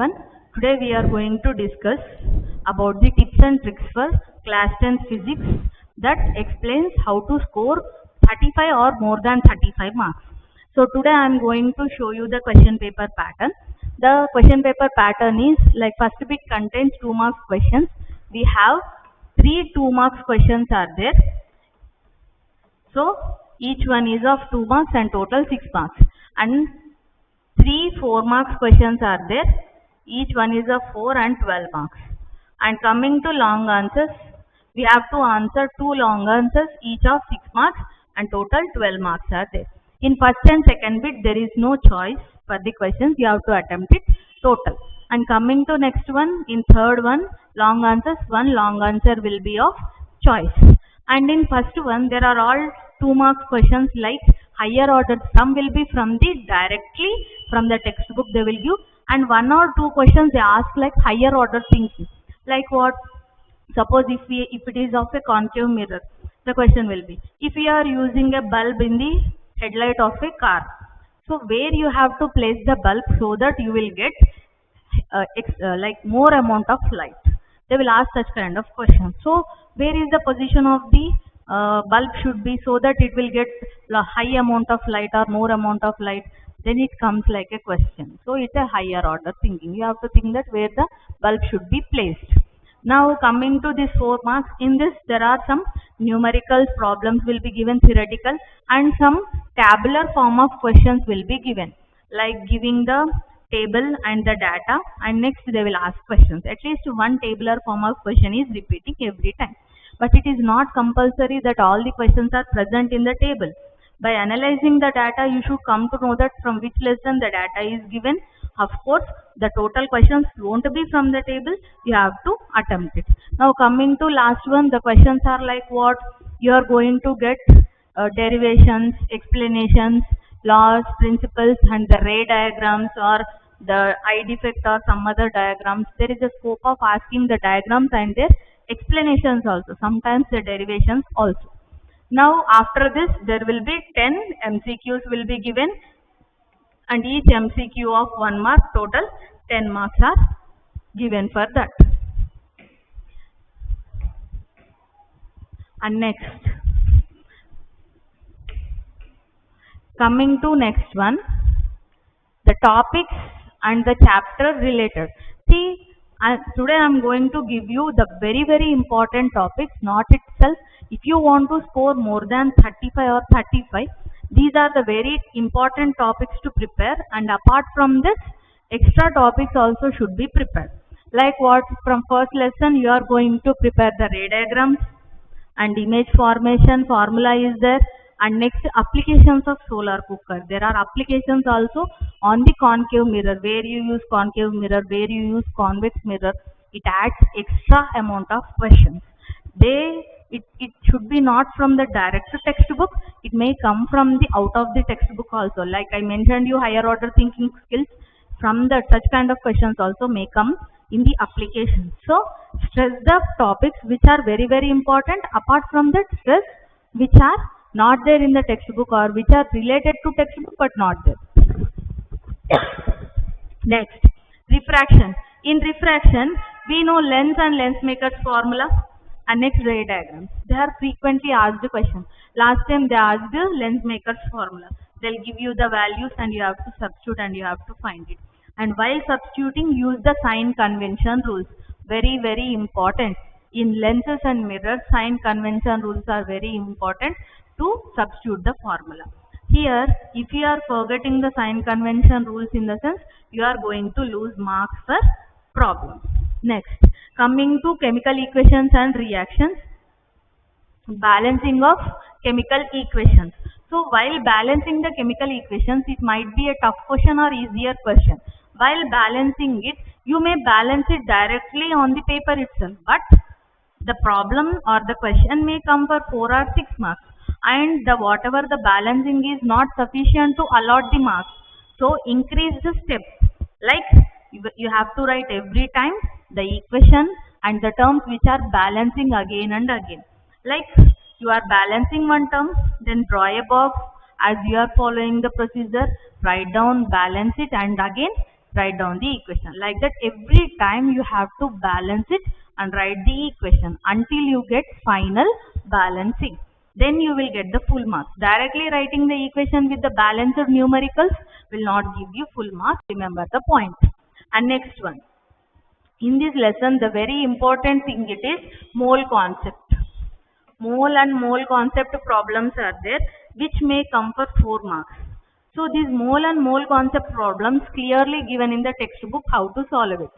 everyone. Today we are going to discuss about the tips and tricks for class 10 physics that explains how to score 35 or more than 35 marks. So today I am going to show you the question paper pattern. The question paper pattern is like first bit contains 2 marks questions. We have 3 2 marks questions are there. So each one is of 2 marks and total 6 marks. And 3 4 marks questions are there. Each one is of 4 and 12 marks. And coming to long answers, we have to answer 2 long answers, each of 6 marks, and total 12 marks are there. In first and second bit, there is no choice for the questions. You have to attempt it total. And coming to next one, in third one, long answers, 1 long answer will be of choice. And in first one, there are all 2 marks questions like higher order. Some will be from the directly from the textbook they will give, and 1 or 2 questions they ask like higher order thinking. Like what? Suppose if it is of a concave mirror, the question will be, if you are using a bulb in the headlight of a car, so where you have to place the bulb so that you will get like more amount of light. They will ask such kind of questions. So where is the position of the bulb should be so that it will get a high amount of light or more amount of light? Then it comes like a question. So it's a higher order thinking. You have to think that where the bulb should be placed. Now coming to this 4 marks, in this there are some numerical problems will be given, theoretical, and some tabular form of questions will be given, like giving the table and the data, and next they will ask questions. At least one tabular form of question is repeating every time. But it is not compulsory that all the questions are present in the table. By analyzing the data, you should come to know that from which lesson the data is given. Of course, the total questions won't be from the table. You have to attempt it. Now coming to last one, the questions are like what? You are going to get derivations, explanations, laws, principles, and the ray diagrams or the eye defect or some other diagrams. There is a scope of asking the diagrams and their explanations also. Sometimes the derivations also. Now after this, there will be 10 MCQs will be given, and each MCQ of 1 mark, total 10 marks are given for that. And next, coming to next one, the topics and the chapter related. See, today I am going to give you the very important topics, not itself. If you want to score more than 35 or 35, these are the very important topics to prepare, and apart from this, extra topics also should be prepared. Like what? From first lesson you are going to prepare the ray diagrams and image formation formula is there, and next applications of solar cooker. There are applications also on the concave mirror, where you use concave mirror, where you use convex mirror. It adds extra amount of questions. It should be not from the direct textbook. It may come from the out of the textbook also. Like I mentioned you higher order thinking skills, from that such kind of questions also may come in the application. So stress the topics which are very important. Apart from that, stress which are not there in the textbook or which are related to textbook but not there. Next, refraction. In refraction, we know lens and lens makers formula, and next ray diagrams. They are frequently asked questions. Last time they asked the lens makers formula. They'll give you the values and you have to substitute and you have to find it. And while substituting, use the sign convention rules. Very important. In lenses and mirrors, sign convention rules are very important to substitute the formula. Here, if you are forgetting the sign convention rules, in the sense, you are going to lose marks for problem. Next, coming to chemical equations and reactions, balancing of chemical equations. So while balancing the chemical equations, it might be a tough question or easier question. While balancing it, you may balance it directly on the paper itself, but the problem or the question may come for 4 or 6 marks, and whatever the balancing is not sufficient to allot the marks. So increase the steps. Like you have to write every time the equation and the terms which are balancing again and again. Like you are balancing one term, then draw a box. As you are following the procedure, write down, balance it, and again write down the equation. Like that every time you have to balance it and write the equation until you get final balancing. Then you will get the full marks. Directly writing the equation with the balanced numericals will not give you full marks. Remember the point. And next one. In this lesson, the very important thing it is mole concept. Mole and mole concept problems are there which may come for 4 marks. So these mole and mole concept problems clearly given in the textbook how to solve it.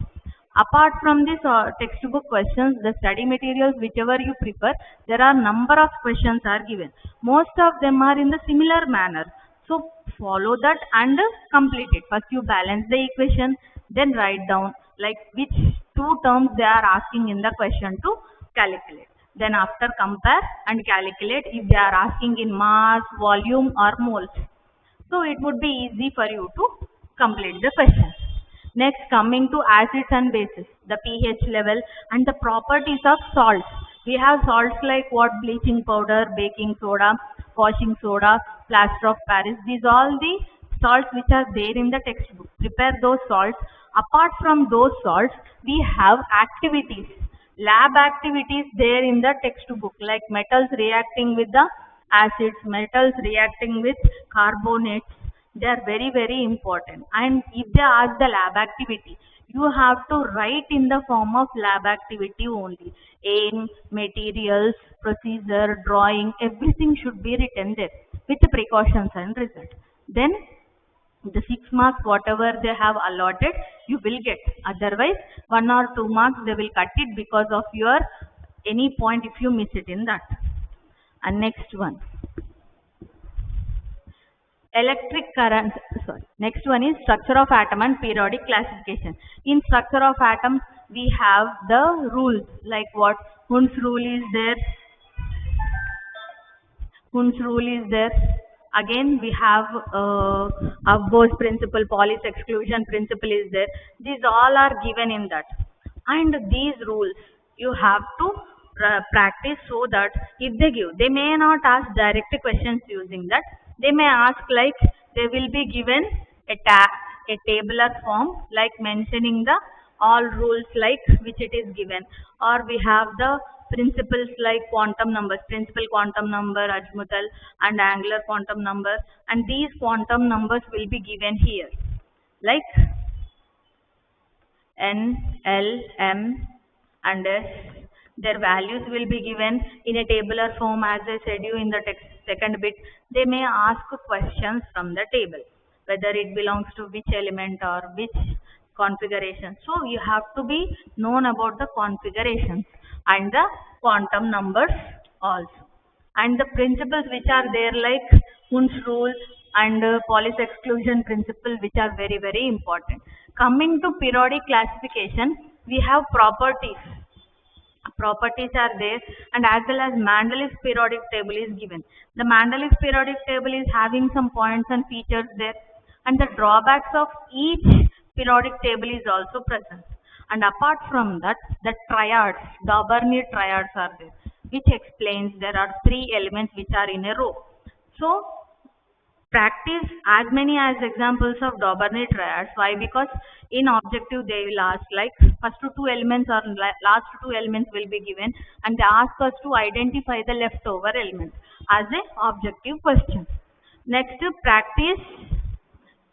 Apart from this textbook questions, the study materials whichever you prefer, there are number of questions are given. Most of them are in the similar manner. So follow that and complete it. First you balance the equation, then write down like which two terms they are asking in the question to calculate. Then after compare and calculate if they are asking in mass, volume or moles. So it would be easy for you to complete the question. Next, coming to acids and bases, the pH level and the properties of salts. We have salts like what? Bleaching powder, baking soda, washing soda, plaster of Paris. These all the salts which are there in the textbook. Prepare those salts. Apart from those salts, we have activities, lab activities there in the textbook, like metals reacting with the acids, metals reacting with carbonates. They are very important. And if they ask the lab activity, you have to write in the form of lab activity only. Aim, materials, procedure, drawing, everything should be written there with the precautions and result. Then the 6 marks whatever they have allotted you will get. Otherwise 1 or 2 marks they will cut it because of your any point if you miss it in that. And next one. Next one is structure of atom and periodic classification. In structure of atom we have the rules like what? Hund's rule is there. Hund's rule is there. Again we have Gauss principle, Pauli's exclusion principle is there. These all are given in that. And these rules you have to practice so that if they give, they may not ask direct questions using that. They may ask like they will be given a tabular form like mentioning the all rules like which it is given, or we have the principles like quantum numbers, principal quantum number, azimuthal and angular quantum number, and these quantum numbers will be given here like N, L, M and S. Their values will be given in a tabular form as I said you in the text second bit. They may ask questions from the table whether it belongs to which element or which configuration. So you have to be known about the configurations and the quantum numbers also. And the principles which are there like Hund's rule and Pauli's exclusion principle which are very important. Coming to periodic classification, we have properties. Properties are there and as well as Mendel's periodic table is given. The Mendel's periodic table is having some points and features there, and the drawbacks of each periodic table is also present. And apart from that, the triads, Daubernier triads are there, which explains there are 3 elements which are in a row. So practice as many as examples of Daubernier triads. Why? Because in objective they will ask like first 2 elements or last 2 elements will be given and they ask us to identify the leftover elements as a objective question. Next, practice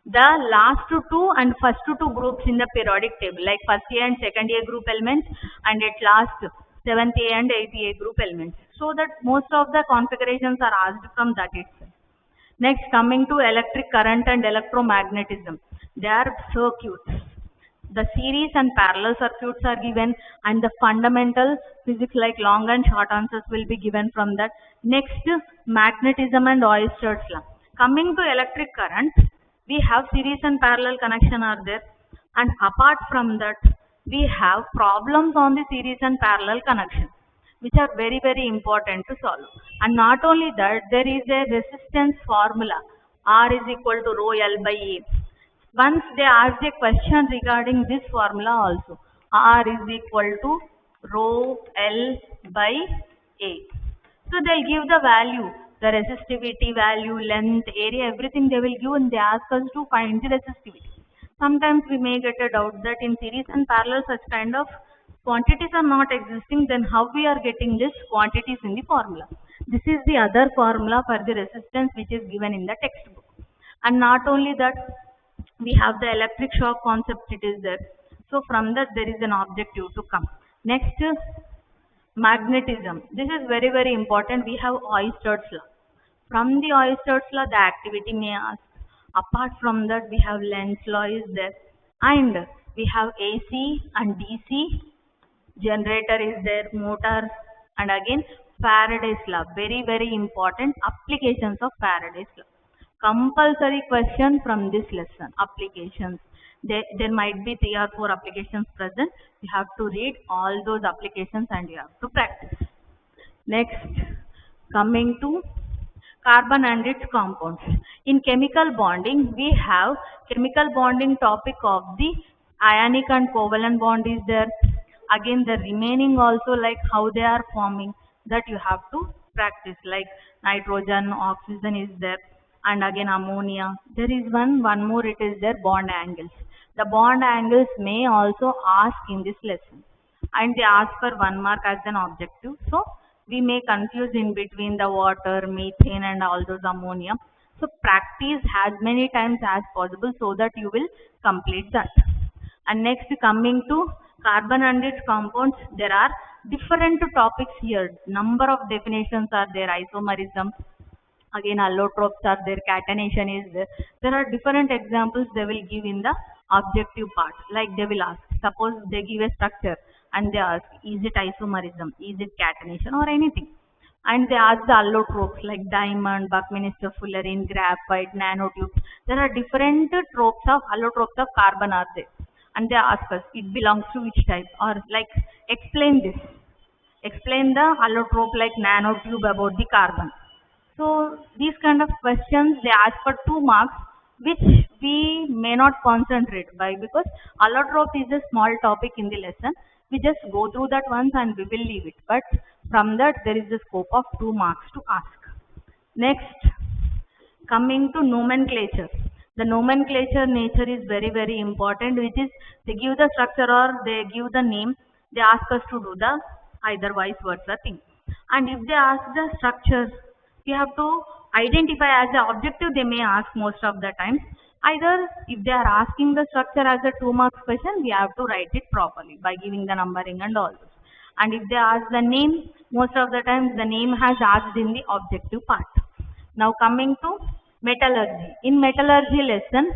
the last 2 and first 2 groups in the periodic table like first A and second A group elements and at last 7th A and 8th A group elements, so that most of the configurations are asked from that itself. Next, coming to electric current and electromagnetism, they are circuits. The series and parallel circuits are given and the fundamental physics like long and short answers will be given from that. Next, magnetism and Oersted law. Coming to electric current, we have series and parallel connection are there, and apart from that we have problems on the series and parallel connection which are very important to solve. And not only that, there is a resistance formula R is equal to rho L by A. Once they asked a question regarding this formula also, R is equal to rho L by A. So they'll give the value, the resistivity value, length, area, everything they will give and they ask us to find the resistivity. Sometimes we may get a doubt that in series and parallel such kind of quantities are not existing, then how we are getting this quantities in the formula. This is the other formula for the resistance which is given in the textbook. And not only that, we have the electric shock concept, it is there. So from that there is an objective to come. Next is magnetism. This is very very important. We have Oersted law. From the Oersted law, the activity may ask. Apart from that, we have Lenz law is there, and we have AC and DC. Generator is there, motor, and again Faraday's law. Very very important applications of Faraday's law. Compulsory question from this lesson. Applications. There might be 3 or 4 applications present. You have to read all those applications and you have to practice. Next, coming to carbon and its compounds. In chemical bonding, we have chemical bonding topic of the ionic and covalent bond is there. Again, the remaining also like how they are forming, that you have to practice, like nitrogen, oxygen is there, and again ammonia. There is one more, it is there, bond angles. The bond angles may also ask in this lesson, and they ask for 1 mark as an objective. So we may confuse in between the water, methane and all those ammonia. So practice as many times as possible so that you will complete that. And next, coming to carbon and its compounds, there are different topics here. Number of definitions are there. Isomerism, again allotropes are there, catenation is there. There are different examples they will give in the objective part. Like they will ask, suppose they give a structure and they ask, is it isomerism, is it catenation or anything, and they ask the allotropes like diamond, Buckminster fullerene, graphite, nanotubes. There are different tropes of allotropes of carbon are there, and they ask us it belongs to which type, or like explain this, explain the allotrope like nanotube about the carbon. So these kind of questions they ask for 2 marks, which we may not concentrate by, because allotrope is a small topic in the lesson. We just go through that once and we will leave it. But from that there is a scope of 2 marks to ask. Next, coming to nomenclature. The nomenclature nature is very very important, which is they give the structure or they give the name. They ask us to do the either vice versa thing. And if they ask the structure, we have to identify as an objective. They may ask most of the times. Either if they are asking the structure as a 2 marks question, we have to write it properly by giving the numbering and all this. And if they ask the name, most of the times the name has asked in the objective part. Now coming to metallurgy. In metallurgy lesson,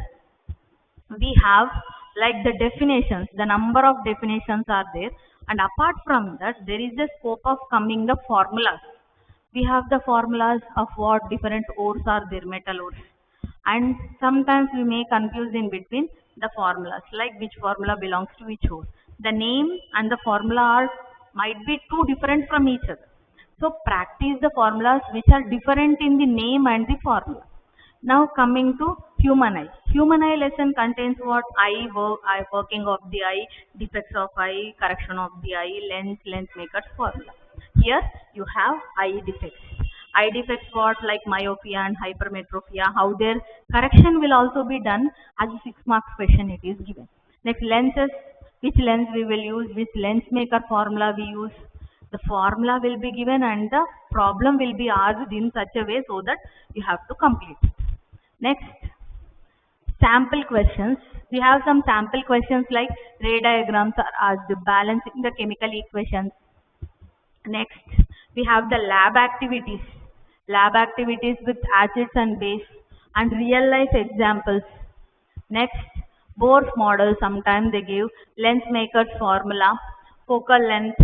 we have like the definitions, the number of definitions are there, and apart from that there is a scope of coming the formulas. We have the formulas of what different ores are there, metal ores, and sometimes we may confuse in between the formulas, like which formula belongs to which ore. The name and the formula are might be too different from each other. So practice the formulas which are different in the name and the formula. Now coming to human eye. Human eye lesson contains what? Eye working of the eye, defects of eye, correction of the eye, lens makers formula. Here you have eye defects. Eye defects what? Like myopia and hypermetropia. How their correction will also be done as a 6 marks question it is given. Next, lenses. Which lens we will use, which lens maker formula we use. The formula will be given and the problem will be asked in such a way so that you have to complete. Next, sample questions. We have some sample questions like ray diagrams are asked, balancing the chemical equations. Next, we have the lab activities. Lab activities with acids and base and real life examples. Next, Bohr's model, sometimes they give lens maker's formula, focal length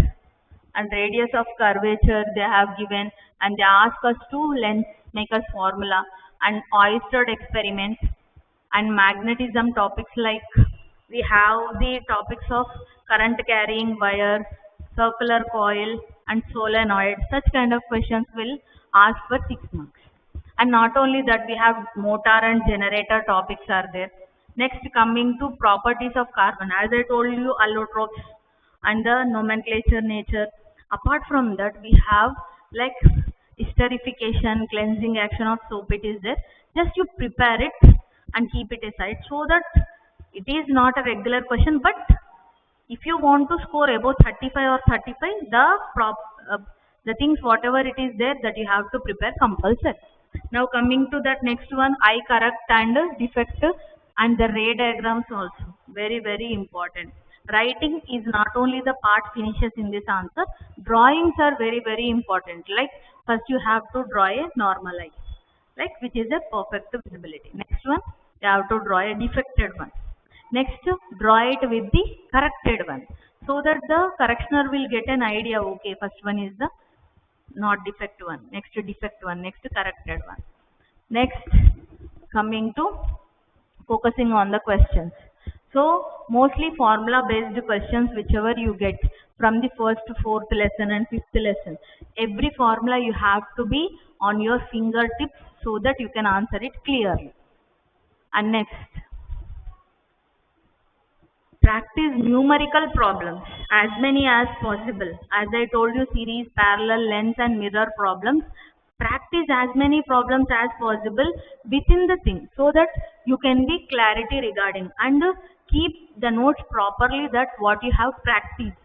and radius of curvature they have given, and they ask us to lens maker's formula and Oersted experiments and magnetism topics, like we have the topics of current carrying wire, circular coil and solenoid. Such kind of questions will ask for 6 marks. And not only that, we have motor and generator topics are there. Next, coming to properties of carbon. As I told you, allotropes and the nomenclature nature. Apart from that, we have like esterification, cleansing action of soap, it is there. Just you prepare it and keep it aside so that It is not a regular question, but if you want to score above 35 or 35, uh, the things whatever it is there that you have to prepare compulsory. Now coming to that next one, I correct and defect and the ray diagrams also very important. Writing is not only the part finishes in this answer. Drawings are very important. Like first you have to draw a normal eye, like which is a perfect visibility. Next one, you have to draw a defected one. Next, draw it with the corrected one, so that the correctioner will get an idea. Okay, first one is the not defect one, next defect one, next corrected one. Next, coming to focusing on the questions. So mostly formula based questions whichever you get from the first, fourth lesson and fifth lesson. Every formula you have to be on your fingertips so that you can answer it clearly. And next, practice numerical problems as many as possible. As I told you, series, parallel, lens and mirror problems. Practice as many problems as possible within the thing so that you can be clarity regarding, and keep the notes properly that what you have practiced.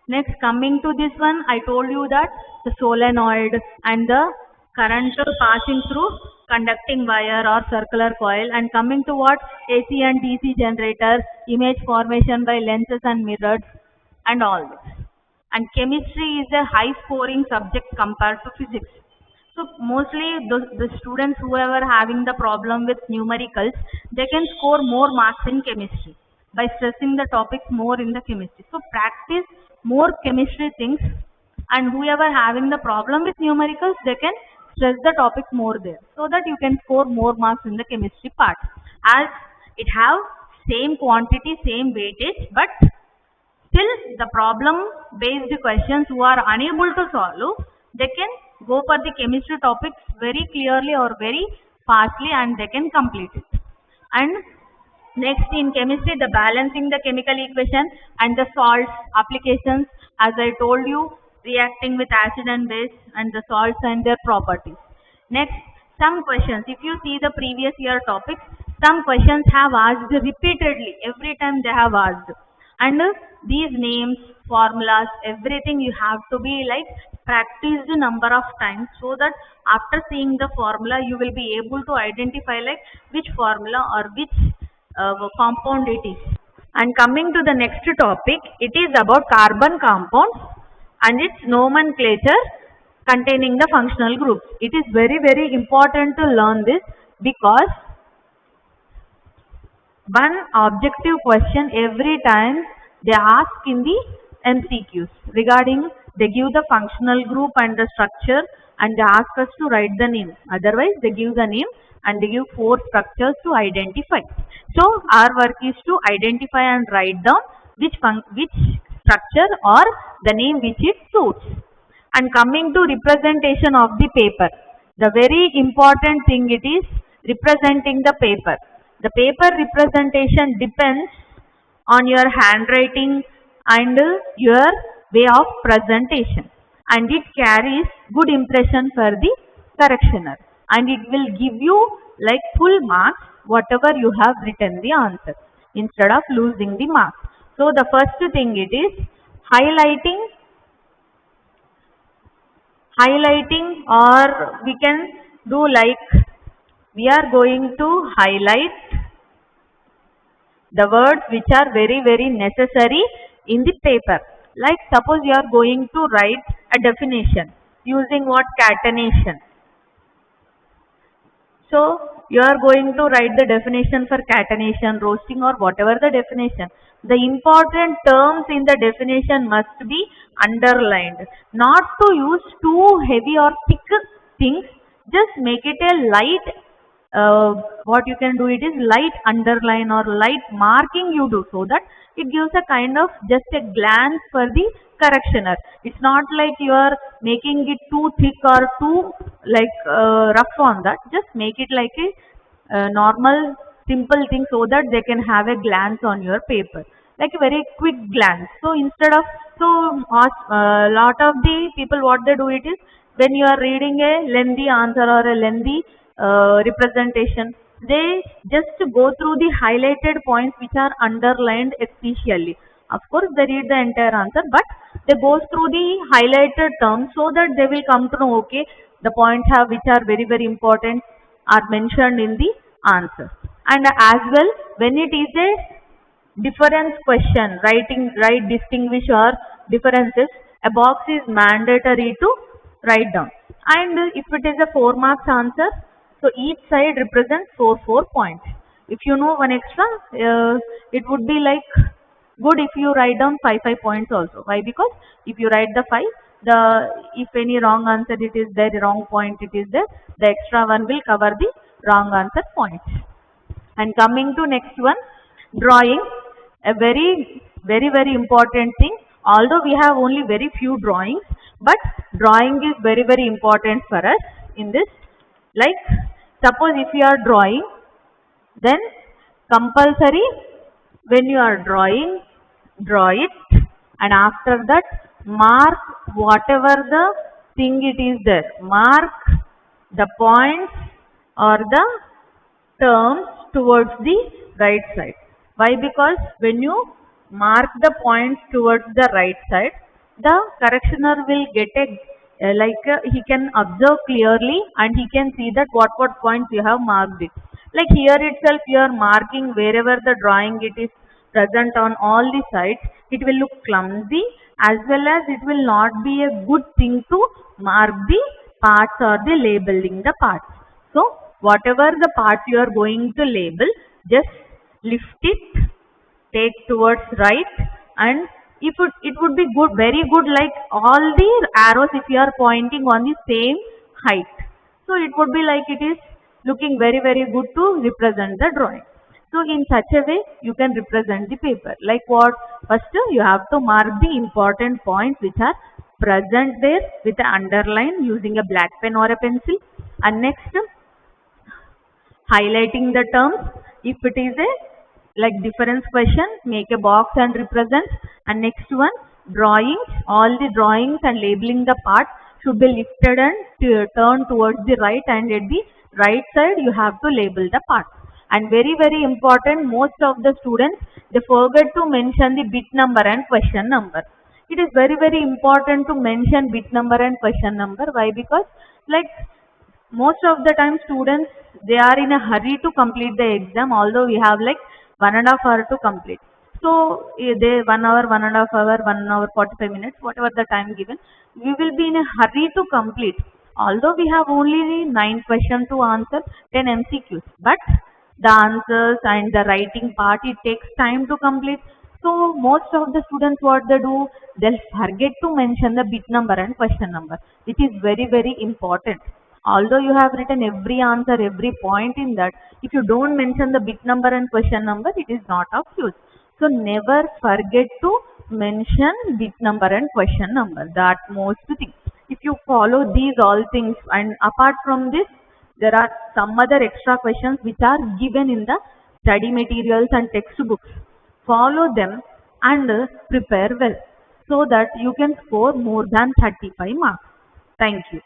Next, coming to this one, I told you that the solenoid and the current passing through conducting wire or circular coil, and coming to what, AC and DC generators, image formation by lenses and mirrors and all this. And chemistry is a high scoring subject compared to physics. So mostly the students who are having the problem with numericals, they can score more marks in chemistry by stressing the topics more in the chemistry. So practice more chemistry things, and whoever having the problem with numericals, they can stress the topics more there so that you can score more marks in the chemistry part. As it have same quantity, same weightage, but still the problem based questions who are unable to solve, they can go for the chemistry topics very clearly or very fastly and they can complete it. And next, in chemistry, the balancing the chemical equation and the salts applications, as I told you, reacting with acid and base and the salts and their properties. Next, some questions. If you see the previous year topics, some questions have asked repeatedly. Every time they have asked. And these names, formulas, everything you have to be like practiced a number of times so that after seeing the formula, you will be able to identify like which formula or which compound it is. And coming to the next topic, it is about carbon compounds and its nomenclature containing the functional groups. It is very important to learn this because one objective question every time they ask in the MCQs regarding, they give the functional group and the structure and they ask us to write the name. Otherwise they give the name and they give 4 structures to identify. So our work is to identify and write down which structure or the name which it suits. And coming to representation of the paper, the very important thing it is representing the paper. The paper representation depends on your handwriting and your way of presentation, and it carries good impression for the correctioner, and it will give you like full marks whatever you have written the answer instead of losing the marks. So the first thing it is highlighting, or we can do like we are going to highlight the words which are very necessary in the paper. Like suppose you are going to write a definition using what, catenation. So you are going to write the definition for catenation, roasting or whatever the definition. The important terms in the definition must be underlined. Not to use too heavy or thick things, just make it a light, what you can do it is light underline or light marking you do, so that it gives a kind of just a glance for the correctioner. It's not like you are making it too thick or too like rough on that. Just make it like a normal simple thing so that they can have a glance on your paper, like a very quick glance. So instead of, so lot of the people what they do it is, when you are reading a lengthy answer or a lengthy representation, they just go through the highlighted points which are underlined especially. Of course, they read the entire answer, but they go through the highlighted terms so that they will come to know, okay, the points have which are very, very important are mentioned in the answer. And as well, when it is a difference question, write distinguish or differences, a box is mandatory to write down. And if it is a 4 marks answer, so each side represents 4 points. If you know one extra, it would be like good if you write down 5 points also. Why? Because if you write the 5, the if any wrong answer it is there, wrong point it is there, the extra one will cover the wrong answer points. And coming to next one, drawing, a very important thing. Although we have only very few drawings, but drawing is very important for us in this. Like suppose if you are drawing, then compulsory when you are drawing, draw it, and after that mark whatever the thing it is there. Mark the points or the terms towards the right side. Why? Because when you mark the points towards the right side, the correctioner will get a he can observe clearly and he can see that what points you have marked it. Like here itself you are marking wherever the drawing it is present on all the sides, it will look clumsy as well as it will not be a good thing to mark the parts or the labeling the parts. So whatever the parts you are going to label, just lift it, take towards right, and if it would be good, very good, like all the arrows if you are pointing on the same height. So it would be like it is looking very good to represent the drawing. So in such a way you can represent the paper. Like what? First you have to mark the important points which are present there with the underline using a black pen or a pencil, and next highlighting the terms. If it is a like difference question, make a box and represent. And next one, drawings, all the drawings and labeling the parts should be lifted and turned towards the right, and at the right side you have to label the parts. And very important, most of the students they forget to mention the bit number and question number. It is very important to mention bit number and question number. Why? Because like most of the time students they are in a hurry to complete the exam, although we have like 1.5 hours to complete. So they 1 hour, 1.5 hour, 1 hour 45 minutes, whatever the time given, we will be in a hurry to complete. Although we have only 9 questions to answer, 10 MCQs, but the answers and the writing part it takes time to complete. So most of the students what they do, they'll forget to mention the bit number and question number, which is very important. Although you have written every answer, every point in that, if you don't mention the bit number and question number, it is not of use. So never forget to mention bit number and question number. That most thing. If you follow these all things, and apart from this, there are some other extra questions which are given in the study materials and textbooks. Follow them and prepare well so that you can score more than 35 marks. Thank you.